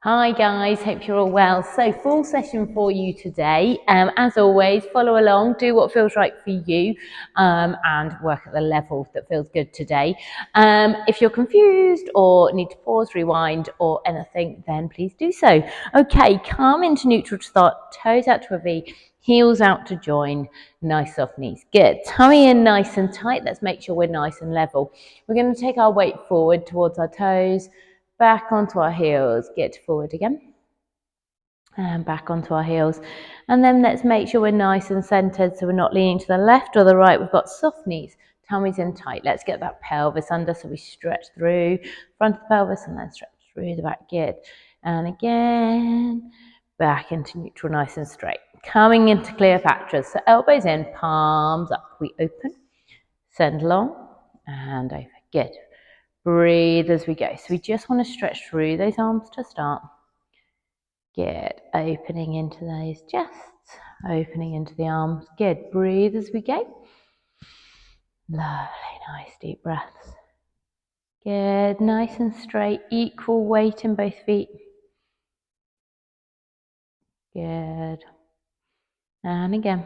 Hi guys, hope you're all well. So full session for you today. As always, follow along, do what feels right for you and work at the level that feels good today. If you're confused or need to pause, rewind or anything, then please do so. Okay, come into neutral to start, toes out to a V, heels out to join, nice soft knees. Good, tummy in nice and tight. Let's make sure we're nice and level. We're going to take our weight forward towards our toes, back onto our heels, get forward again, and back onto our heels. And then let's make sure we're nice and centered so we're not leaning to the left or the right. We've got soft knees, tummies in tight. Let's get that pelvis under so we stretch through front of the pelvis and then stretch through the back. Good. And again, back into neutral, nice and straight. Coming into Cleopatra. So elbows in, palms up. We open, send long, and over. Good. Breathe as we go. So we just want to stretch through those arms to start. Good. Opening into those chests, opening into the arms. Good. Breathe as we go. Lovely, nice deep breaths. Good. Nice and straight. Equal weight in both feet. Good. And again.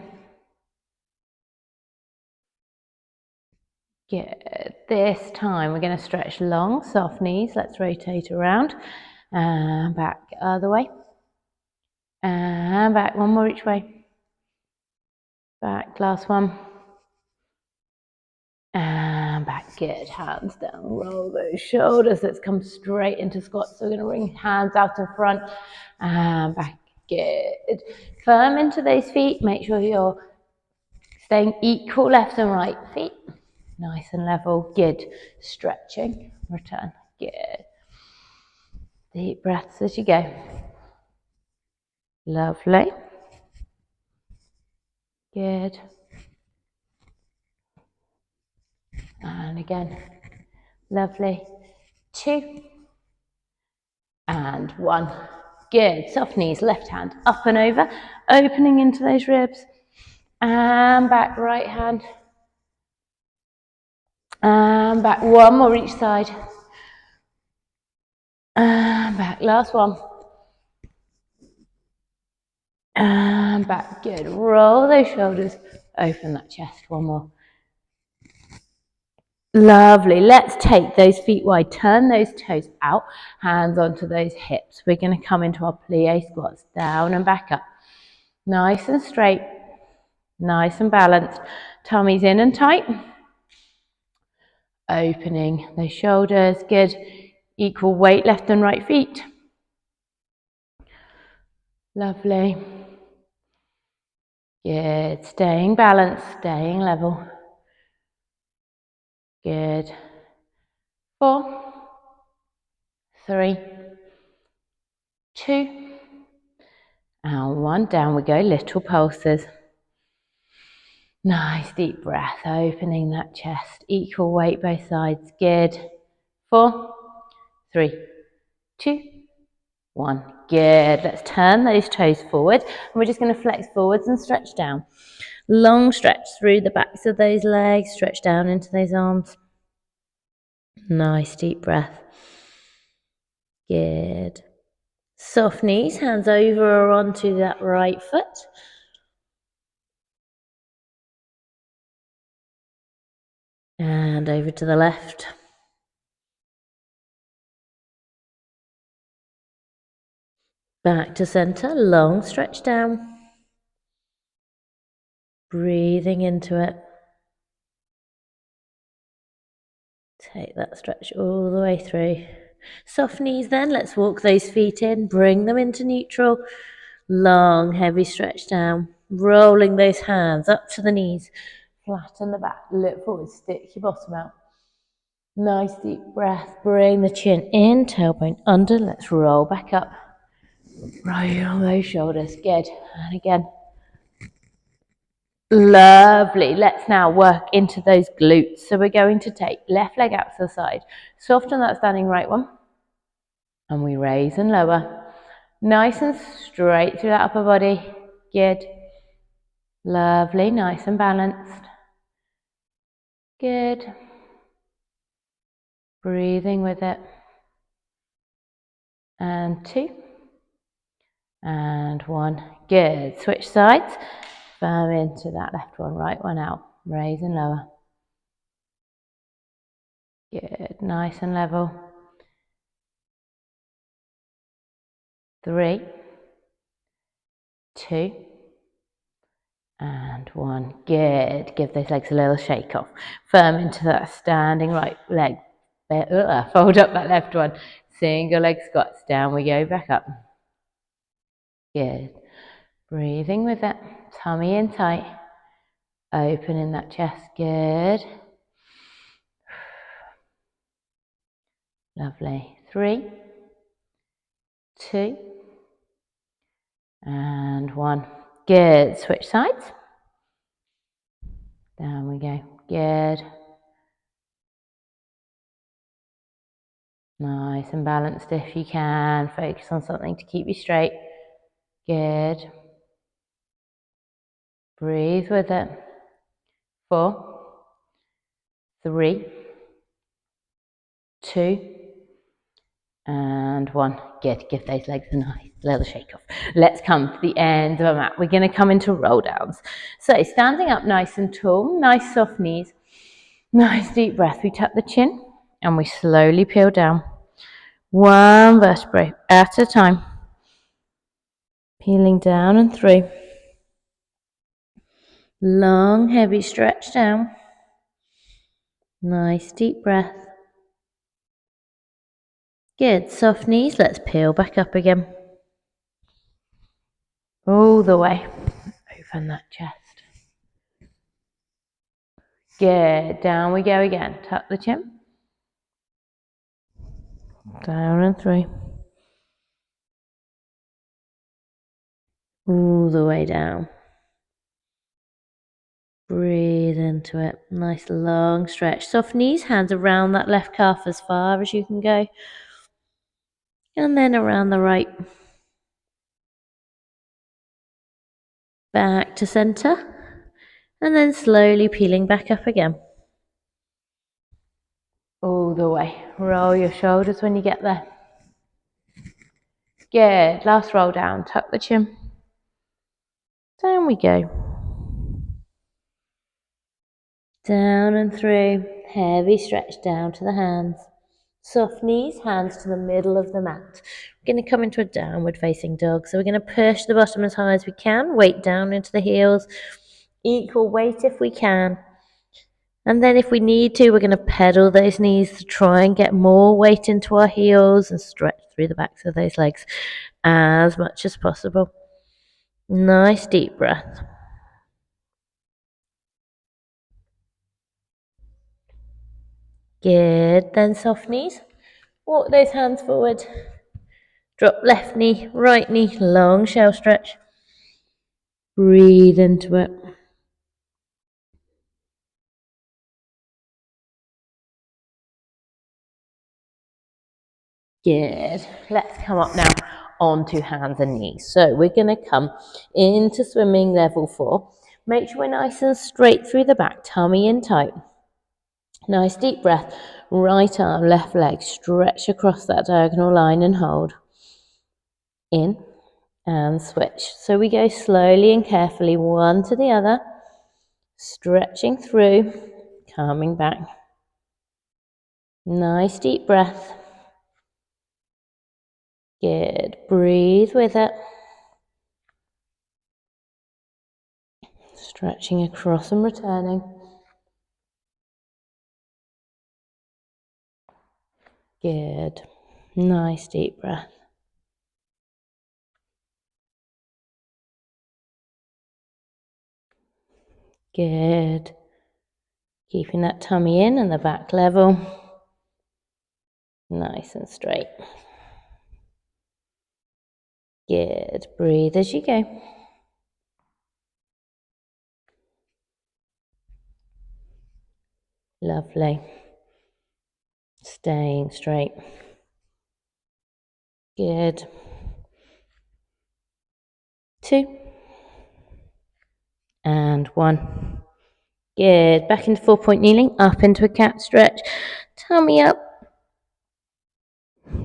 Good. This time we're going to stretch long, soft knees. Let's rotate around and back other way. And back, one more each way. Back, last one. And back, good. Hands down, roll those shoulders. Let's come straight into squat. So we're going to bring hands out in front and back, good. Firm into those feet. Make sure you're staying equal left and right feet. Nice and level, good. Stretching, return, good. Deep breaths as you go. Lovely. Good. And again. Lovely. 2. And 1. Good. Soft knees, left hand up and over, opening into those ribs. And back, right hand. And back, one more each side. And back, last one. And back, good. Roll those shoulders, open that chest, one more. Lovely. Let's take those feet wide, turn those toes out, hands onto those hips. We're going to come into our plie squats, down and back up. Nice and straight, nice and balanced. Tummies in and tight. Opening those shoulders, good. Equal weight, left and right feet. Lovely. Good. Staying balanced, staying level. Good. 4, 3, 2, and 1. Down we go, little pulses. Nice deep breath, opening that chest. Equal weight both sides. Good. 4, 3, 2, 1. Good. Let's turn those toes forward. And we're just going to flex forwards and stretch down. Long stretch through the backs of those legs. Stretch down into those arms. Nice deep breath. Good. Soft knees, hands over or onto that right foot. And over to the left. Back to center, long stretch down. Breathing into it. Take that stretch all the way through. Soft knees then, let's walk those feet in, bring them into neutral. Long, heavy stretch down. Rolling those hands up to the knees. Flatten the back, look forward, stick your bottom out. Nice deep breath, bring the chin in, tailbone under. Let's roll back up. Roll those shoulders, good. And again. Lovely. Let's now work into those glutes. So we're going to take left leg out to the side. Soften that standing right one. And we raise and lower. Nice and straight through that upper body. Good. Lovely. Nice and balanced. Good. Breathing with it. And 2. And one. Good. Switch sides. Firm into that left one, right one out. Raise and lower. Good. Nice and level. 3, 2, and 1. Good. Give those legs a little shake off. Firm into that standing right leg. Fold up that left one. Single leg squats. Down we go. Back up. Good. Breathing with it. Tummy in tight. Opening that chest. Good. Lovely. 3, 2, and 1. Good. Switch sides. Down we go. Good. Nice and balanced if you can. Focus on something to keep you straight. Good. Breathe with it. 4, 3, 2, and 1. Good. Give those legs a nice little shake off. Let's come to the end of our mat. We're going to come into roll downs. So standing up nice and tall, nice soft knees, nice deep breath. We tuck the chin and we slowly peel down. One vertebrae at a time. Peeling down and through. Long, heavy stretch down. Nice deep breath. Good. Soft knees. Let's peel back up again. All the way. Open that chest. Good. Down we go again. Tuck the chin. Down and through. All the way down. Breathe into it. Nice long stretch. Soft knees, hands around that left calf as far as you can go. And then around the right. Back to center. And then slowly peeling back up again. All the way. Roll your shoulders when you get there. Good. Last roll down. Tuck the chin. Down we go. Down and through. Heavy stretch down to the hands. Soft knees, hands to the middle of the mat. We're going to come into a downward facing dog. So we're going to push the bottom as high as we can. Weight down into the heels. Equal weight if we can. And then if we need to, we're going to pedal those knees to try and get more weight into our heels and stretch through the backs of those legs as much as possible. Nice deep breath. Good. Then soft knees. Walk those hands forward. Drop left knee, right knee, long shell stretch. Breathe into it. Good. Let's come up now onto hands and knees. So we're going to come into swimming level 4. Make sure we're nice and straight through the back, tummy in tight. Nice deep breath. Right arm, left leg, stretch across that diagonal line and hold. In and switch. So we go slowly and carefully, one to the other, stretching through, coming back. Nice deep breath. Good. Breathe with it. Stretching across and returning. Good. Nice deep breath. Good. Keeping that tummy in and the back level. Nice and straight. Good. Breathe as you go. Lovely. Staying straight. Good. 2. And 1. Good. Back into 4-point kneeling. Up into a cat stretch. Tummy up.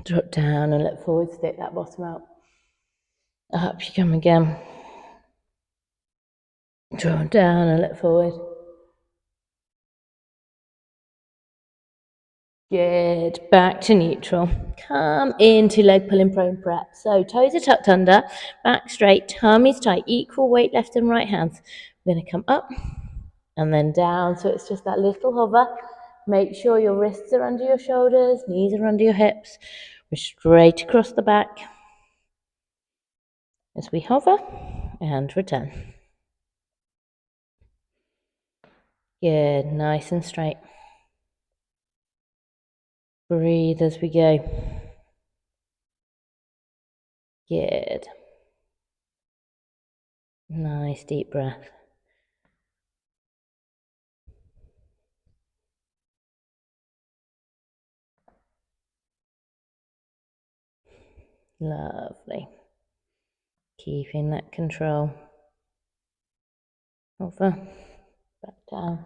Drop down and look forward. Stick that bottom out. Up you come again. Draw down and look forward. Good, back to neutral. Come into leg pulling prone prep. So toes are tucked under, back straight, tummy's tight, equal weight left and right hands. We're going to come up and then down. So it's just that little hover. Make sure your wrists are under your shoulders, knees are under your hips. We're straight across the back as we hover and return. Good, nice and straight. Breathe as we go. Good. Nice deep breath. Lovely. Keeping that control. Over. Back down.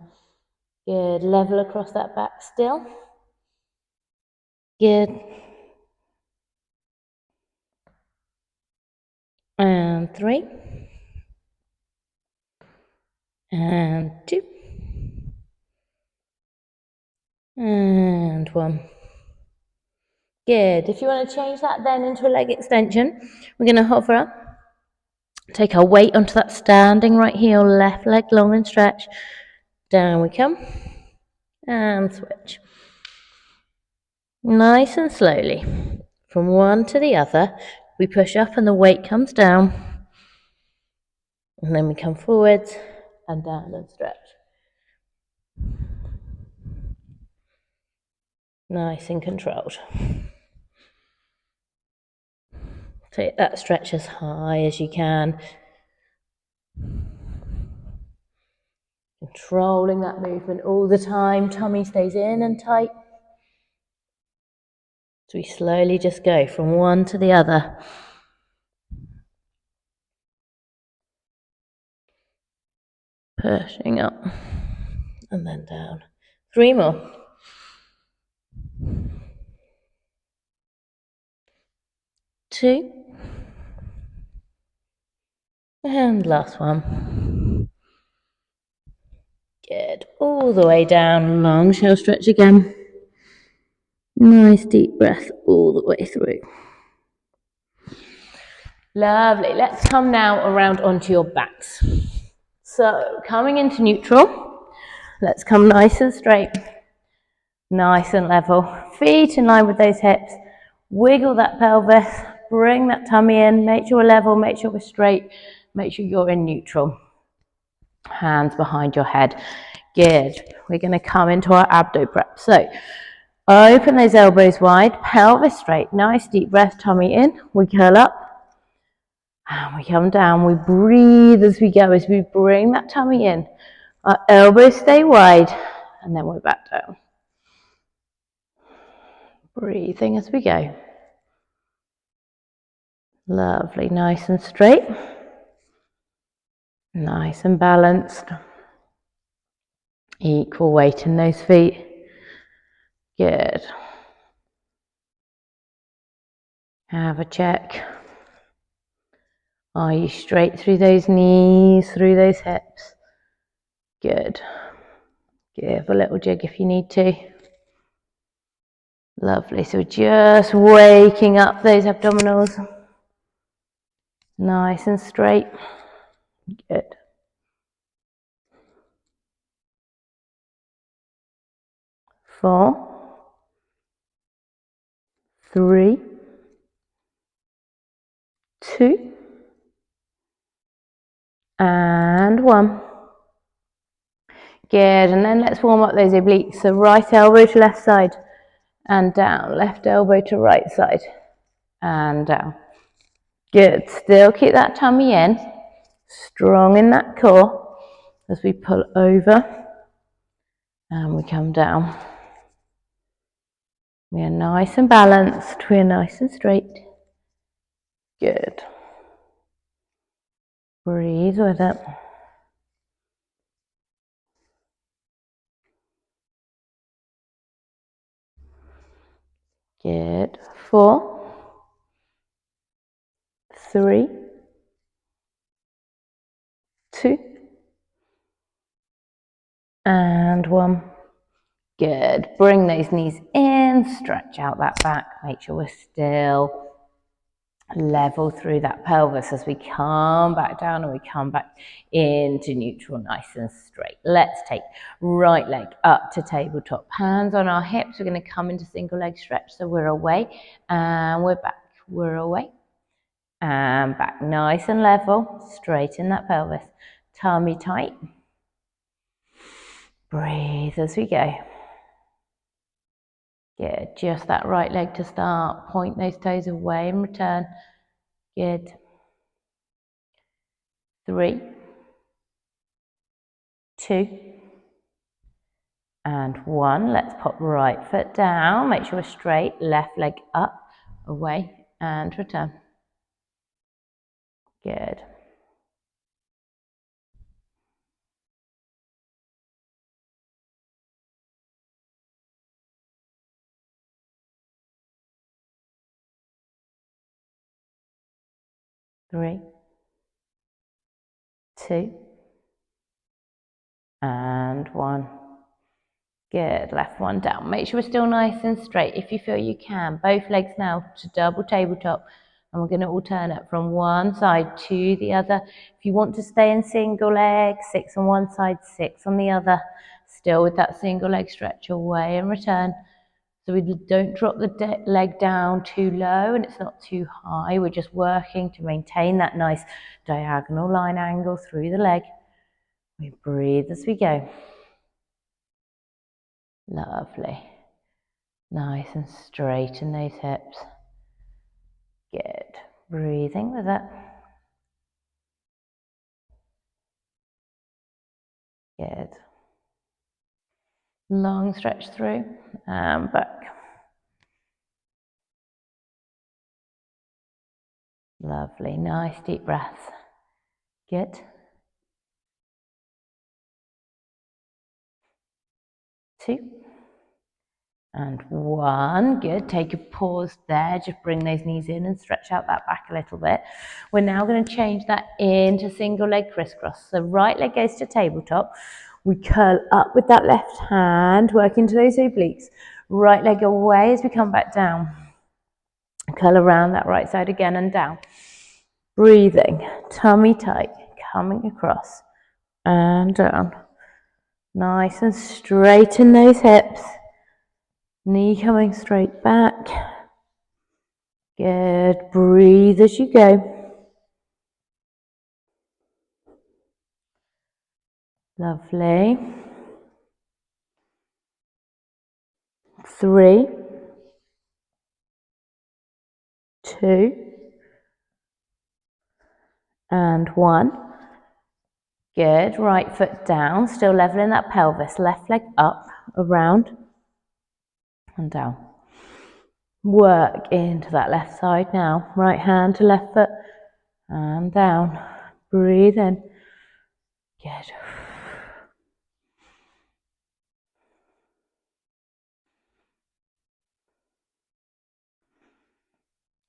Good. Level across that back still. Good. And 3. And 2. And 1. Good. If you want to change that then into a leg extension, we're going to hover up. Take our weight onto that standing right heel, left leg long and stretch. Down we come. And switch. Nice and slowly. From one to the other, we push up and the weight comes down. And then we come forwards and down and stretch. Nice and controlled. Take that stretch as high as you can. Controlling that movement all the time. Tummy stays in and tight. So we slowly just go from one to the other. Pushing up and then down. 3 more. 2. And last one. Good. All the way down. Long shell stretch again. Nice deep breath all the way through. Lovely. Let's come now around onto your backs. So coming into neutral, let's come nice and straight, nice and level. Feet in line with those hips. Wiggle that pelvis, bring that tummy in, make sure we're level, make sure we're straight, make sure you're in neutral. Hands behind your head. Good. We're going to come into our abdo prep. So open those elbows wide, pelvis straight, nice deep breath, tummy in. We curl up and we come down. We breathe as we go, as we bring that tummy in. Our elbows stay wide and then we're back down. Breathing as we go. Lovely, nice and straight. Nice and balanced. Equal weight in those feet. Good. Have a check. Are you straight through those knees, through those hips? Good. Give a little jig if you need to. Lovely. So just waking up those abdominals. Nice and straight. Good. 4, 3, 2, and 1. Good, and then let's warm up those obliques. So right elbow to left side and down. Left elbow to right side and down. Good, still keep that tummy in. Strong in that core as we pull over and we come down. We are nice and balanced. We are nice and straight. Good. Breathe with it. Good. 4, 3, 2, and 1. Good. Bring those knees in, stretch out that back. Make sure we're still level through that pelvis as we come back down and we come back into neutral, nice and straight. Let's take right leg up to tabletop. Hands on our hips. We're going to come into single leg stretch. So we're away and we're back. We're away and back. Nice and level. Straighten that pelvis. Tummy tight. Breathe as we go. Good. Just that right leg to start. Point those toes away and return. Good. 3, 2, and 1. Let's pop right foot down. Make sure we're straight. Left leg up, away, and return. Good. Three, 2, and 1. Good. Left one down. Make sure we're still nice and straight. If you feel you can, both legs now to double tabletop. And we're going to alternate from one side to the other. If you want to stay in single leg, 6 on one side, 6 on the other. Still with that single leg stretch away and return. So we don't drop the leg down too low and it's not too high. We're just working to maintain that nice diagonal line angle through the leg. We breathe as we go. Lovely. Nice and straight in those hips. Good. Breathing with it. Good. Long stretch through and back. Lovely. Nice deep breaths. Good. 2, and 1. Good. Take a pause there. Just bring those knees in and stretch out that back a little bit. We're now going to change that into single leg crisscross. So right leg goes to tabletop. We curl up with that left hand, work into those obliques. Right leg away as we come back down. Curl around that right side again and down. Breathing, tummy tight, coming across and down. Nice and straight in those hips. Knee coming straight back. Good. Breathe as you go. Lovely. 3, 2, and 1. Good. Right foot down, still leveling that pelvis. Left leg up, around, and down. Work into that left side now. Right hand to left foot, and down. Breathe in. Good.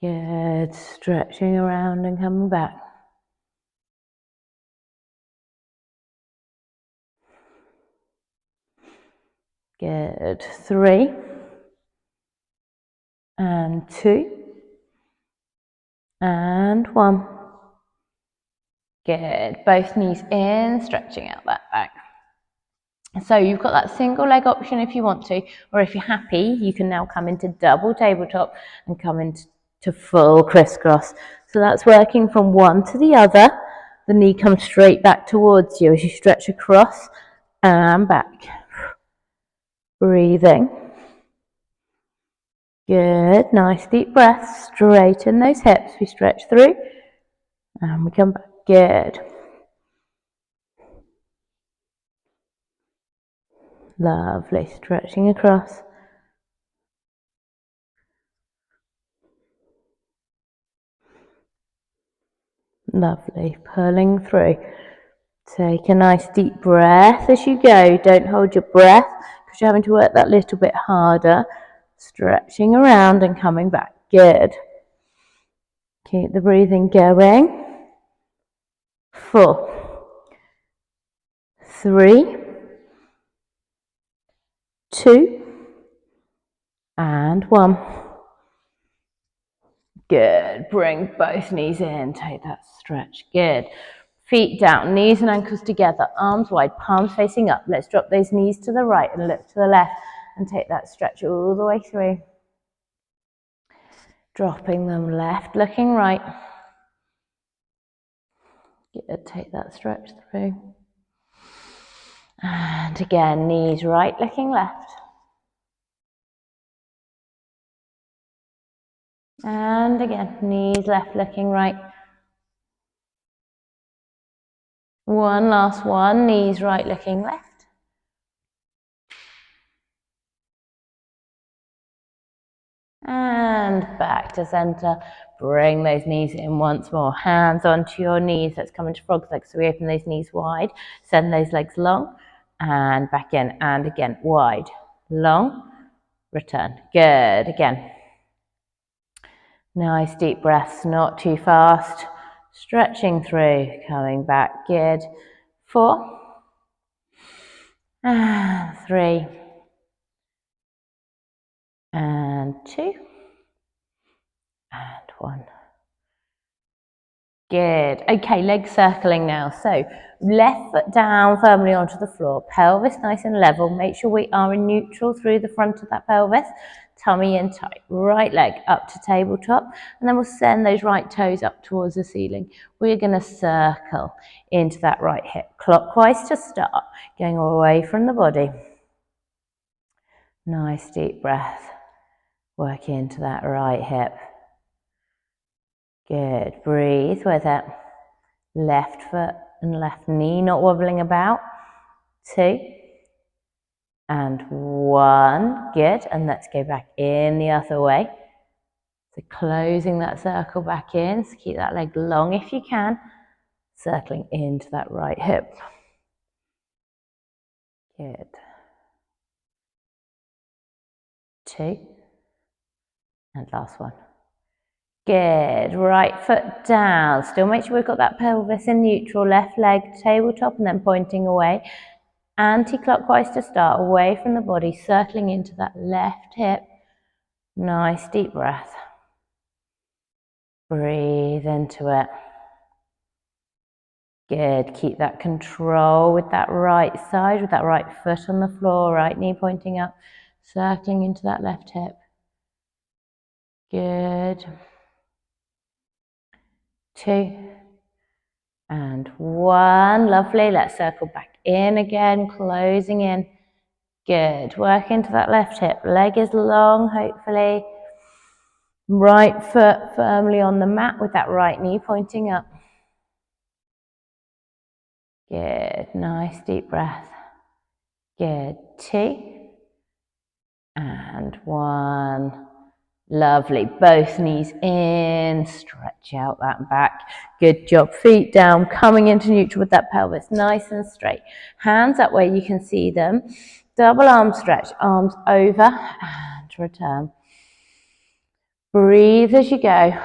Good. Stretching around and coming back. Good. 3, and 2, and 1. Good. Both knees in, stretching out that back. So you've got that single leg option if you want to, or if you're happy, you can now come into double tabletop and come into full crisscross. So that's working from one to the other. The knee comes straight back towards you as you stretch across and back. Breathing. Good. Nice deep breath. Straighten those hips. We stretch through and we come back. Good. Lovely. Stretching across. Lovely. Pulling through. Take a nice deep breath as you go. Don't hold your breath because you're having to work that little bit harder. Stretching around and coming back. Good. Keep the breathing going. 4, 3, 2, and 1. Good. Bring both knees in. Take that stretch. Good. Feet down, knees and ankles together, arms wide, palms facing up. Let's drop those knees to the right and look to the left and take that stretch all the way through. Dropping them left, looking right. Good. Take that stretch through. And again, knees right, looking left. And again, knees left, looking right. One last one, knees right, looking left. And back to center. Bring those knees in once more. Hands onto your knees. Let's come into frog's legs. So we open those knees wide. Send those legs long. And back in. And again, wide. Long. Return. Good. Again. Nice deep breaths. Not too fast. Stretching through. Coming back. Good. 4. And 3. And 2. And 1. Good. Okay, legs circling now. So left foot down firmly onto the floor, pelvis nice and level. Make sure we are in neutral through the front of that pelvis. Tummy in tight. Right leg up to tabletop. And then we'll send those right toes up towards the ceiling. We're going to circle into that right hip. Clockwise to start. Going away from the body. Nice deep breath. Work into that right hip. Good. Breathe with it. Left foot and left knee not wobbling about. 2 and 1. Good. And let's go back in the other way. So closing that circle back in. So keep that leg long if you can. Circling into that right hip. Good. 2 and last one. Good. Right foot down. Still make sure we've got that pelvis in neutral. Left leg tabletop and then pointing away. Anti-clockwise to start, away from the body, circling into that left hip. Nice deep breath. Breathe into it. Good. Keep that control with that right side, with that right foot on the floor, right knee pointing up, circling into that left hip. Good. 2 and 1. Lovely. Let's circle back in again, closing in. Good. Work into that left hip. Leg is long, hopefully. Right foot firmly on the mat with that right knee pointing up. Good. Nice deep breath. Good. 2 and 1. Lovely. Both knees in. Stretch out that back. Good job. Feet down, coming into neutral with that pelvis. Nice and straight. Hands up where you can see them. Double arm stretch. Arms over and return. Breathe as you go.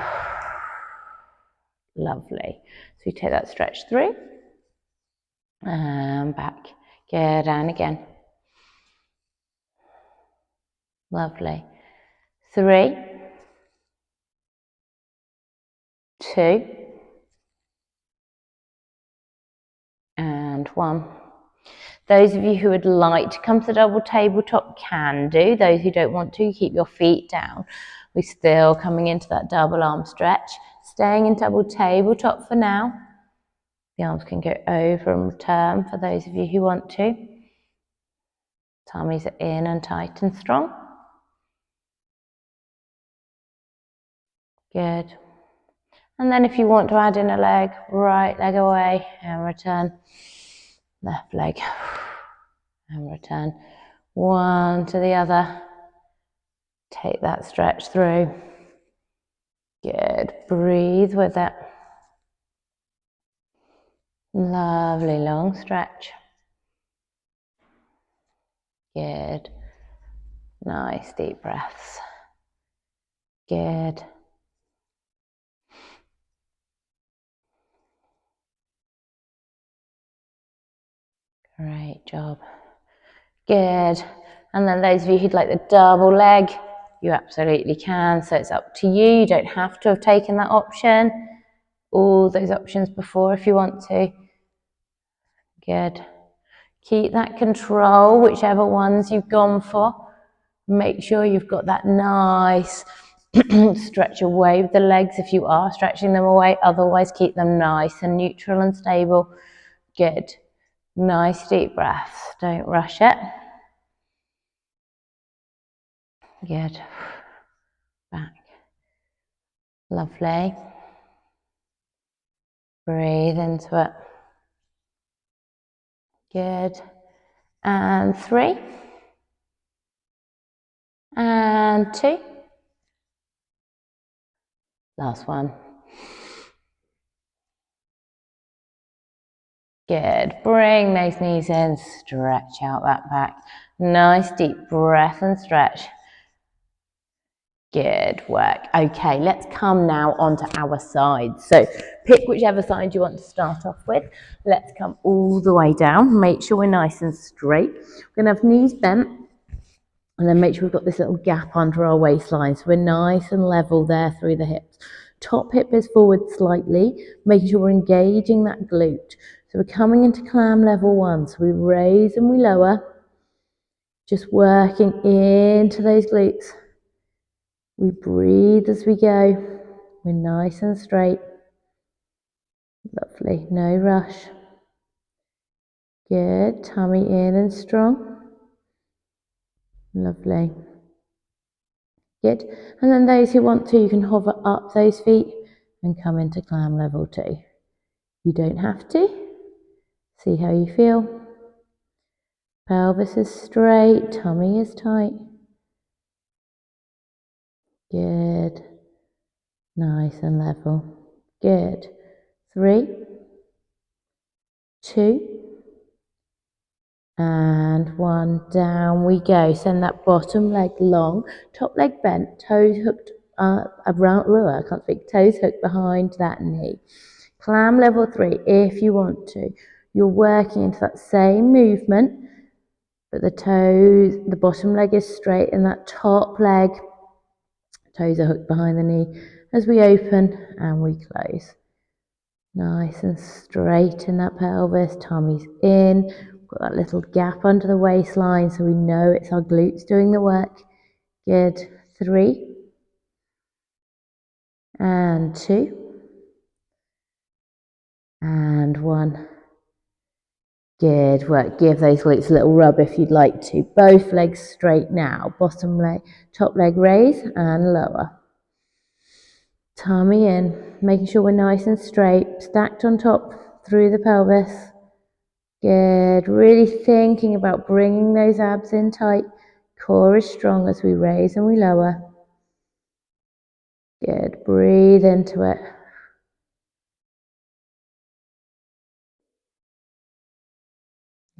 Lovely. So you take that stretch through. And back. Good. And again. Lovely. 3, 2, and 1. Those of you who would like to come to double tabletop can do. Those who don't want to, keep your feet down. We're still coming into that double arm stretch. Staying in double tabletop for now. The arms can go over and return for those of you who want to. Tummies are in and tight and strong. Good. And then if you want to add in a leg, right leg away and return. Left leg and return. One to the other. Take that stretch through. Good. Breathe with it. Lovely long stretch. Good. Nice deep breaths. Good. Great job. Good. And then those of you who'd like the double leg, you absolutely can. So it's up to you. You don't have to have taken that option. All those options before if you want to. Good. Keep that control, whichever ones you've gone for. Make sure you've got that nice stretch away with the legs if you are stretching them away. Otherwise, keep them nice and neutral and stable. Good. Nice deep breaths. Don't rush it. Good. Back. Lovely. Breathe into it. Good. And 3. And 2. Last one. Good. Bring those knees in. Stretch out that back. Nice deep breath and stretch. Good work. Okay, let's come now onto our sides. So pick whichever side you want to start off with. Let's come all the way down. Make sure we're nice and straight. We're going to have knees bent. And then make sure we've got this little gap under our waistline. So we're nice and level there through the hips. Top hip is forward slightly, making sure we're engaging that glute. So we're coming into clam level 1. So we raise and we lower. Just working into those glutes. We breathe as we go. We're nice and straight. Lovely, no rush. Good, tummy in and strong. Lovely. Good. And then those who want to, you can hover up those feet and come into clam level 2. You don't have to. See how you feel. Pelvis is straight, tummy is tight. Good. Nice and level. Good. 3, 2, and 1. Down we go. Send that bottom leg long, top leg bent, toes hooked around, I can't speak, toes hooked behind that knee. Clam level 3 if you want to. You're working into that same movement, but the toes, the bottom leg is straight and that top leg, toes are hooked behind the knee as we open and we close. Nice and straight in that pelvis, tummy's in. Got that little gap under the waistline so we know it's our glutes doing the work. Good. 3, and 2, and 1. Good work. Give those glutes a little rub if you'd like to. Both legs straight now. Bottom leg, top leg raise and lower. Tummy in, making sure we're nice and straight, stacked on top through the pelvis. Good. Really thinking about bringing those abs in tight. Core is strong as we raise and we lower. Good. Breathe into it.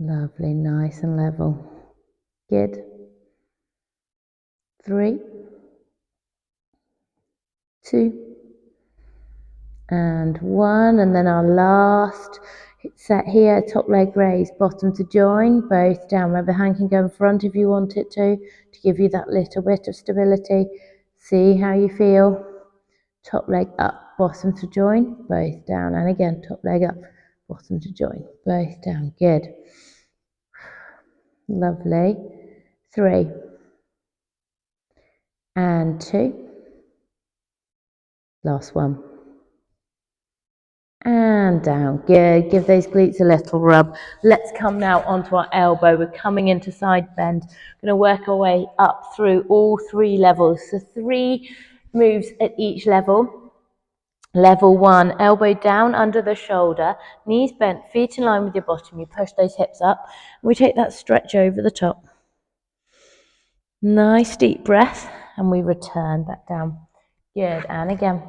Lovely. Nice and level. Good. 3, 2, and 1. And then our last set here, top leg raise, bottom to join, both down. Remember, hand can go in front if you want it to give you that little bit of stability. See how you feel. Top leg up, bottom to join, both down. And again, top leg up, bottom to join, both down. Good. Lovely. 3, and 2. Last one. And down. Good. Give those glutes a little rub. Let's come now onto our elbow. We're coming into side bend. We're going to work our way up through all 3 levels. So 3 moves at each level. Level 1, elbow down under the shoulder, knees bent, feet in line with your bottom. You push those hips up. We take that stretch over the top. Nice deep breath. And we return back down. Good. And again.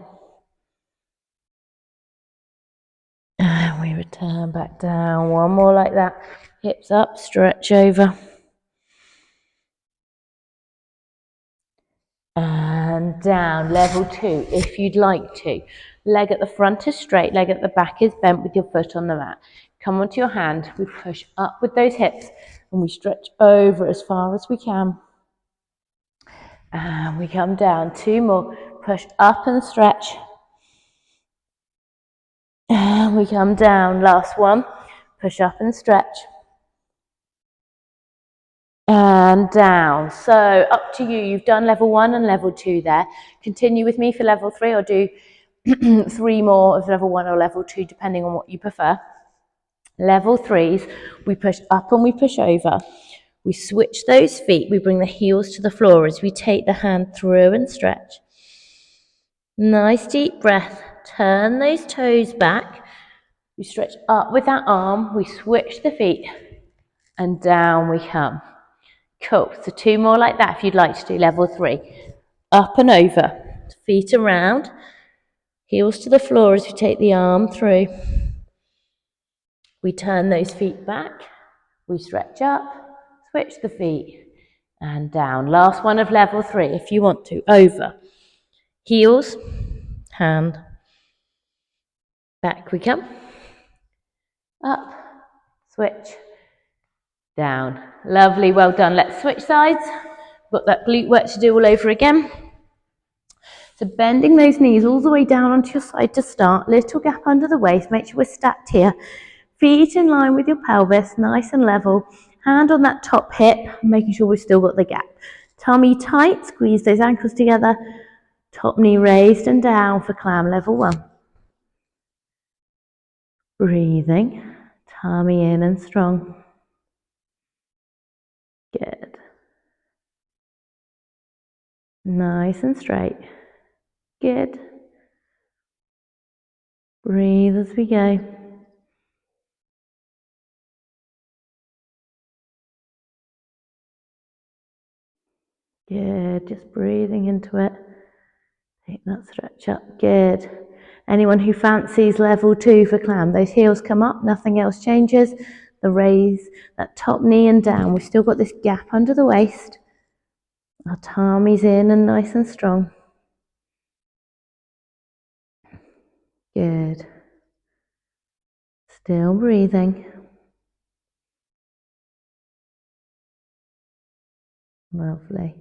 And we return back down. One more like that. Hips up, stretch over. And down. Level 2, if you'd like to. Leg at the front is straight, leg at the back is bent with your foot on the mat. Come onto your hand. We push up with those hips and we stretch over as far as we can. And we come down. 2 more. Push up and stretch. And we come down. Last one. Push up and stretch. And down. So up to you. You've done level 1 and level 2 there. Continue with me for level 3 or do 3 more of level 1 or level 2 depending on what you prefer. Level 3s, we push up and we push over. We switch those feet. We bring the heels to the floor as we take the hand through and stretch. Nice deep breath. Turn those toes back. We stretch up with that arm. We switch the feet and down we come. Cool. So 2 more like that if you'd like to do level 3. Up and over. Feet around. Heels to the floor as we take the arm through. We turn those feet back. We stretch up. Switch the feet and down. Last one of level 3 if you want to. Over. Heels, hand, back we come. Up, switch, down. Lovely, well done. Let's switch sides. Got that glute work to do all over again. So bending those knees all the way down onto your side to start. Little gap under the waist. Make sure we're stacked here. Feet in line with your pelvis, nice and level. Hand on that top hip, making sure we've still got the gap. Tummy tight, squeeze those ankles together. Top knee raised and down for clam level 1. Breathing, tummy in and strong. Good. Nice and straight. Good. Breathe as we go. Good, just breathing into it. Take that stretch up, good. Anyone who fancies level 2 for clam, those heels come up, nothing else changes. The raise, that top knee and down. We've still got this gap under the waist. Our tummy's in and nice and strong. Good. Still breathing. Lovely.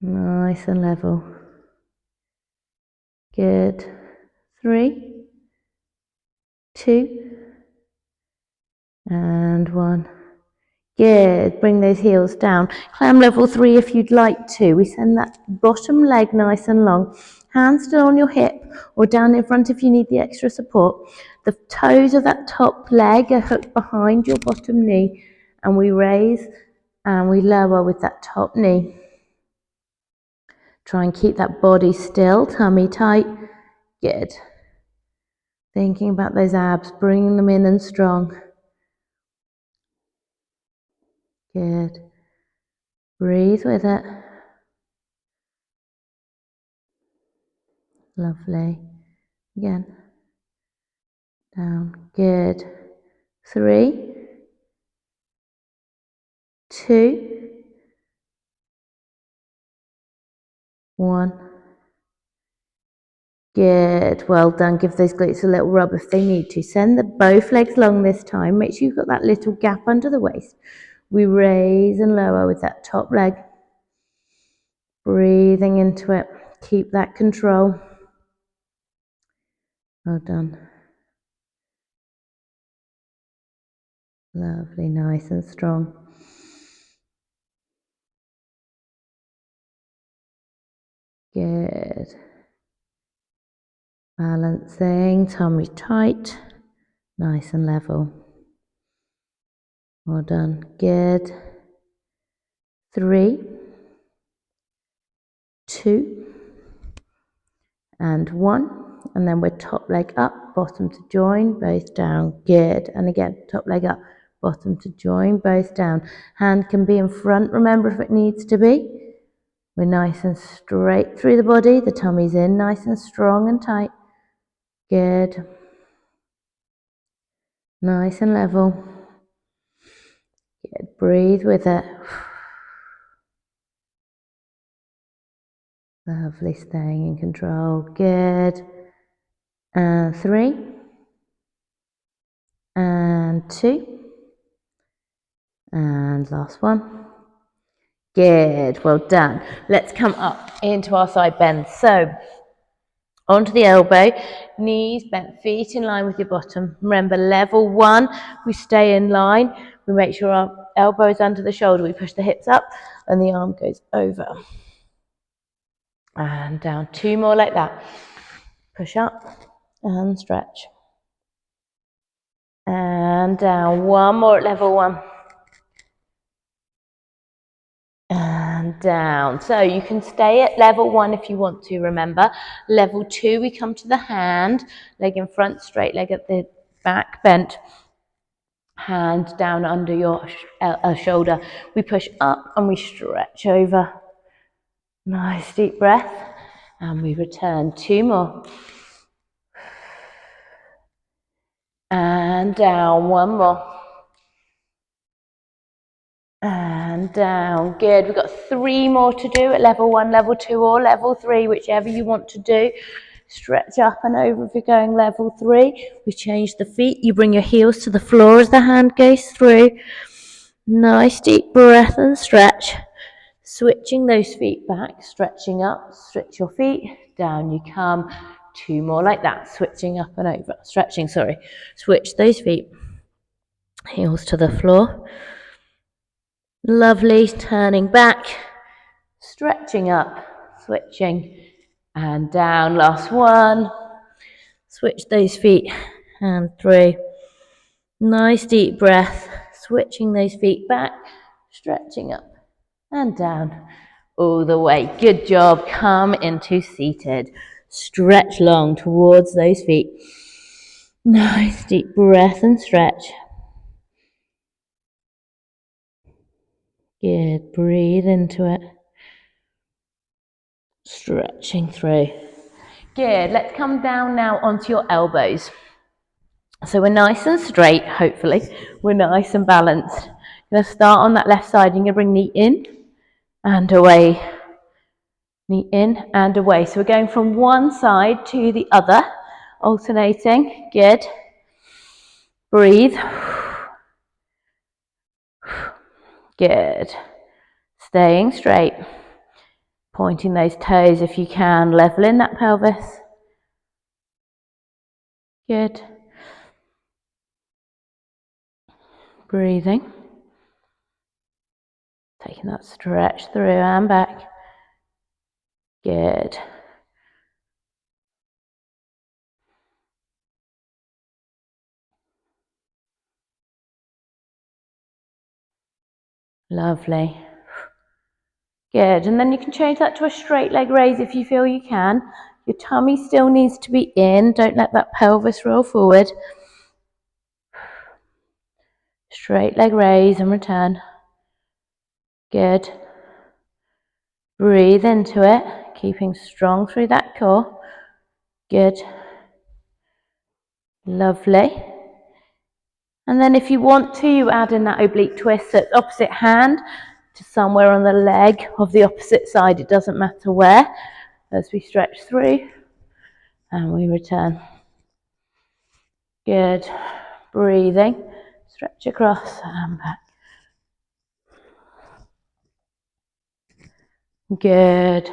Nice and level. Good. 3, 2, and 1. Good. Bring those heels down. Clam level 3 if you'd like to. We send that bottom leg nice and long. Hands still on your hip or down in front if you need the extra support. The toes of that top leg are hooked behind your bottom knee. And we raise and we lower with that top knee. Try and keep that body still, tummy tight. Good. Thinking about those abs, bringing them in and strong. Good. Breathe with it. Lovely. Again. Down. Good. 3, 2, 1. Good. Well done. Give those glutes a little rub if they need to. Send both legs long this time. Make sure you've got that little gap under the waist. We raise and lower with that top leg. Breathing into it. Keep that control. Well done. Lovely, nice and strong. Good. Balancing, tummy tight, nice and level. Well done. Good. 3, 2, and 1. And then we're top leg up, bottom to join, both down. Good. And again, top leg up, bottom to join, both down. Hand can be in front, remember, if it needs to be. We're nice and straight through the body. The tummy's in, nice and strong and tight. Good. Nice and level. Good. Breathe with it. Lovely, staying in control. Good. And 3, and 2, and last one. Good, well done. Let's come up into our side bend. So onto the elbow, knees bent, feet in line with your bottom. Remember, level 1, we stay in line. We make sure our elbow is under the shoulder. We push the hips up and the arm goes over. And down, 2 more like that. Push up and stretch. And down, 1 more at level 1. And down. So you can stay at level 1 if you want to, remember. Level 2, we come to the hand, leg in front, straight leg at the back, bent. Hand down under your shoulder. We push up and we stretch over. Nice deep breath. And we return. 2 more. And down. 1 more. And down. Good. We've got 3 more to do at level 1, level 2 or level 3, whichever you want to do. Stretch up and over if you're going level 3. We change the feet. You bring your heels to the floor as the hand goes through. Nice deep breath and stretch. Switching those feet back, stretching up, stretch your feet, down you come. 2 more like that, switching up and over, switch those feet, heels to the floor. Lovely, turning back, stretching up, switching, and down, last one. Switch those feet, and through. Nice deep breath, switching those feet back, stretching up, and down. All the way. Good job. Come into seated. Stretch long towards those feet. Nice deep breath and stretch. Good. Breathe into it. Stretching through. Good. Let's come down now onto your elbows. So we're nice and straight, hopefully. We're nice and balanced. You're going to start on that left side. You're going to bring knee in and away. Knee in and away. So we're going from one side to the other, alternating. Good. Breathe. Good. Staying straight. Pointing those toes if you can. Leveling that pelvis. Good. Breathing. Taking that stretch through and back. Good. Lovely. Good. And then you can change that to a straight leg raise if you feel you can. Your tummy still needs to be in. Don't let that pelvis roll forward. Straight leg raise and return. Good. Breathe into it, keeping strong through that core. Good. Lovely. And then if you want to, you add in that oblique twist, so it's opposite hand to somewhere on the leg of the opposite side. It doesn't matter where, as we stretch through and we return. Good. Breathing. Stretch across and back. Good.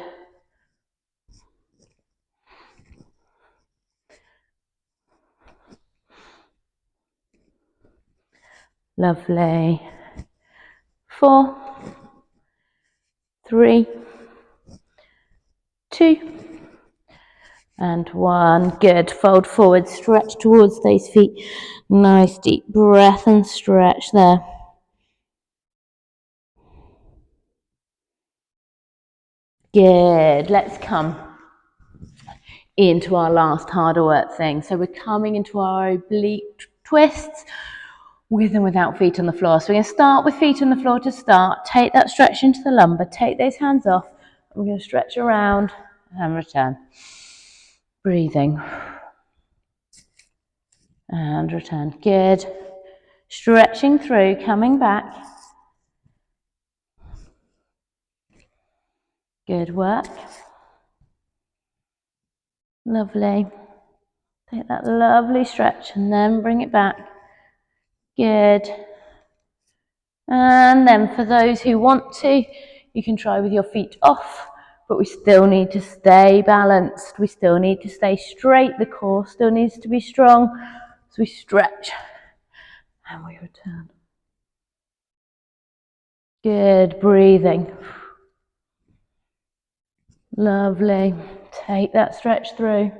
Lovely. 4, 3, 2, and 1. Good. Fold forward, stretch towards those feet. Nice deep breath and stretch there. Good. Let's come into our last harder work thing. So we're coming into our oblique twists with and without feet on the floor. So we're going to start with feet on the floor to start. Take that stretch into the lumbar. Take those hands off. We're going to stretch around and return. Breathing. And return. Good. Stretching through, coming back. Good work. Lovely. Take that lovely stretch and then bring it back. Good. And then for those who want to, you can try with your feet off, but we still need to stay balanced. We still need to stay straight. The core still needs to be strong. So we stretch and we return. Good, breathing. Lovely. Take that stretch through.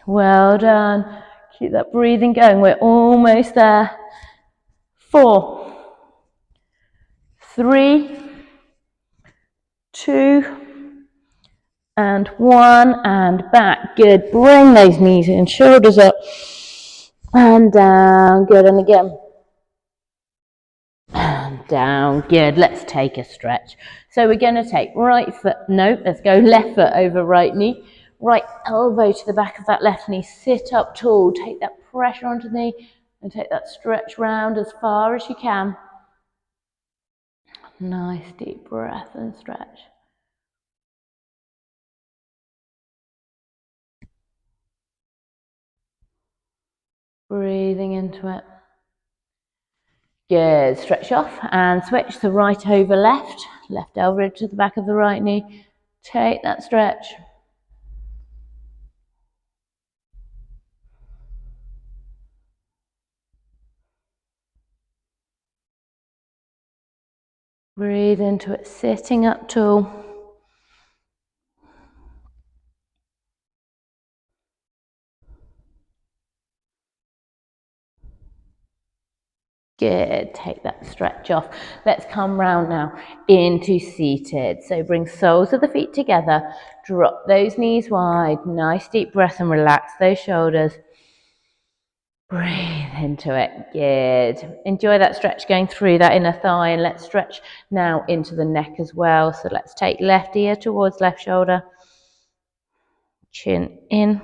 Well done. Keep that breathing going. We're almost there. 4, 3, 2, and 1, and back. Good. Bring those knees and shoulders up and down. Good. And again. And down. Good. Let's take a stretch. So we're going to take right foot. No, let's go left foot over right knee. Right elbow to the back of that left knee. Sit up tall. Take that pressure onto the knee and take that stretch round as far as you can. Nice deep breath and stretch. Breathing into it. Good. Stretch off and switch the right over left. Left elbow to the back of the right knee. Take that stretch. Breathe into it, sitting up tall. Good, take that stretch off. Let's come round now into seated. So bring soles of the feet together, drop those knees wide, nice deep breath and relax those shoulders. Breathe into it, good. Enjoy that stretch going through that inner thigh, and let's stretch now into the neck as well. So let's take left ear towards left shoulder, chin in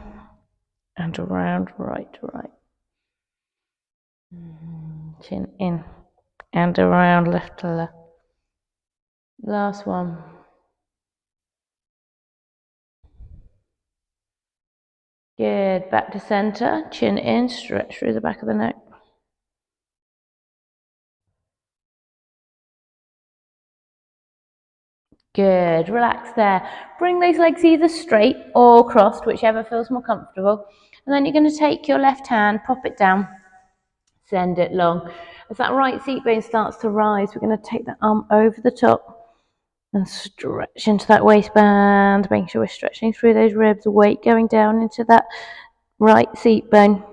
and around right to right. Chin in and around left to left. Last one. Good. Back to center. Chin in. Stretch through the back of the neck. Good. Relax there. Bring those legs either straight or crossed, whichever feels more comfortable. And then you're going to take your left hand, pop it down, send it long. As that right seat bone starts to rise, we're going to take the arm over the top and stretch into that waistband, making sure we're stretching through those ribs, weight going down into that right seat bone.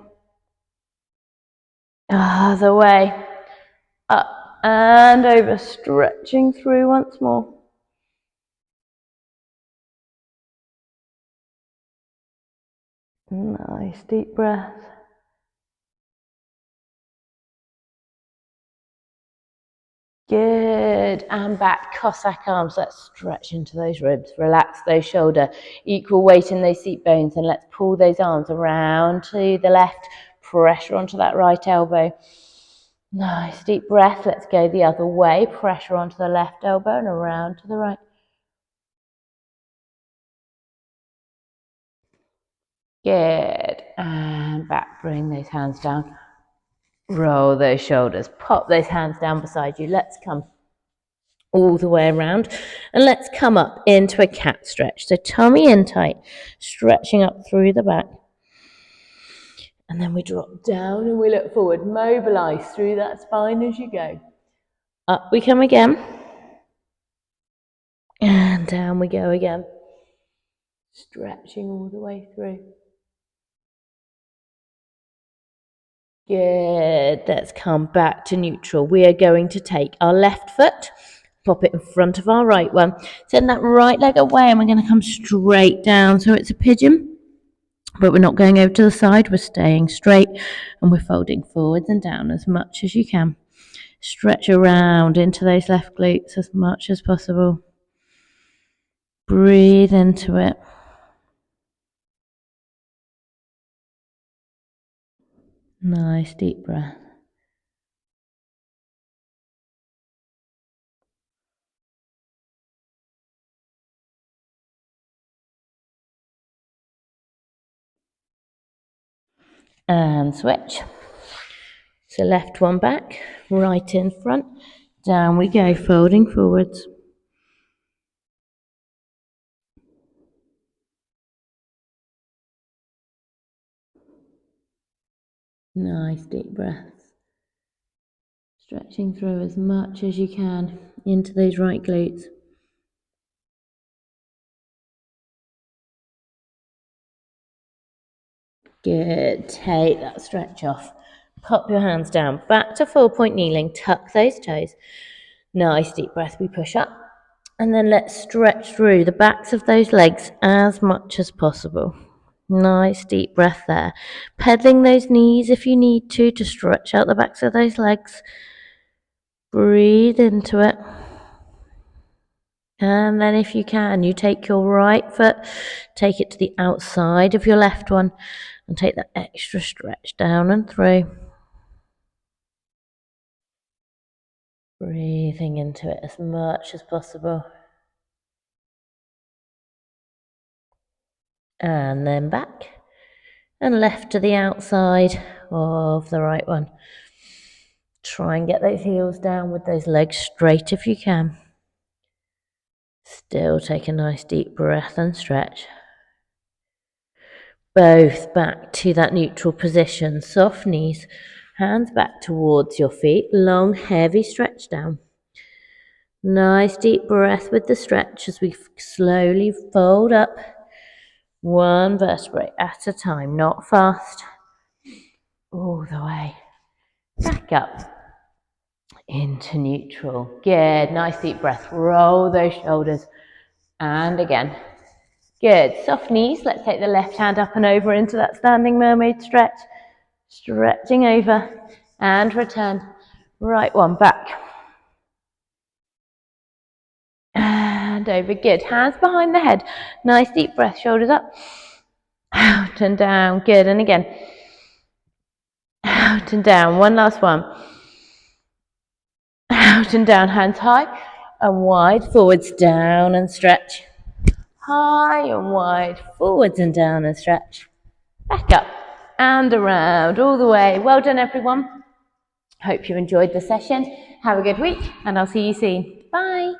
Other way. Up and over, stretching through once more. Nice deep breath. Good, and back, Cossack arms. Let's stretch into those ribs, relax those shoulder, equal weight in those seat bones, and let's pull those arms around to the left, pressure onto that right elbow. Nice deep breath. Let's go the other way, pressure onto the left elbow and around to the right. Good, and back, bring those hands down. Roll those shoulders, pop those hands down beside you. Let's come all the way around and let's come up into a cat stretch. So tummy in tight, stretching up through the back. And then we drop down and we look forward. Mobilize through that spine as you go. Up we come again. And down we go again. Stretching all the way through. Good. Let's come back to neutral. We are going to take our left foot, pop it in front of our right one. Send that right leg away and we're going to come straight down. So it's a pigeon, but we're not going over to the side. We're staying straight and we're folding forwards and down as much as you can. Stretch around into those left glutes as much as possible. Breathe into it. Nice deep breath. And switch. So left one back, right in front, down we go, folding forwards. Nice deep breaths. Stretching through as much as you can into those right glutes. Good. Take that stretch off. Pop your hands down. Back to full point kneeling. Tuck those toes. Nice deep breath. We push up. And then let's stretch through the backs of those legs as much as possible. Nice deep breath there. Pedaling those knees if you need to stretch out the backs of those legs. Breathe into it. And then if you can, you take your right foot, take it to the outside of your left one, and take that extra stretch down and through. Breathing into it as much as possible. And then back. And left to the outside of the right one. Try and get those heels down with those legs straight if you can. Still take a nice deep breath and stretch. Both back to that neutral position. Soft knees. Hands back towards your feet. Long, heavy stretch down. Nice deep breath with the stretch as we slowly fold up. One vertebrae at a time, not fast. All the way. Back up. Into neutral. Good. Nice deep breath. Roll those shoulders. And again. Good. Soft knees. Let's take the left hand up and over into that standing mermaid stretch. Stretching over. And return. Right one back. And over. Good. Hands behind the head. Nice deep breath. Shoulders up. Out and down. Good. And again. Out and down. One last one. Out and down. Hands high and wide. Forwards, down and stretch. High and wide. Forwards and down and stretch. Back up and around. All the way. Well done, everyone. Hope you enjoyed the session. Have a good week and I'll see you soon. Bye.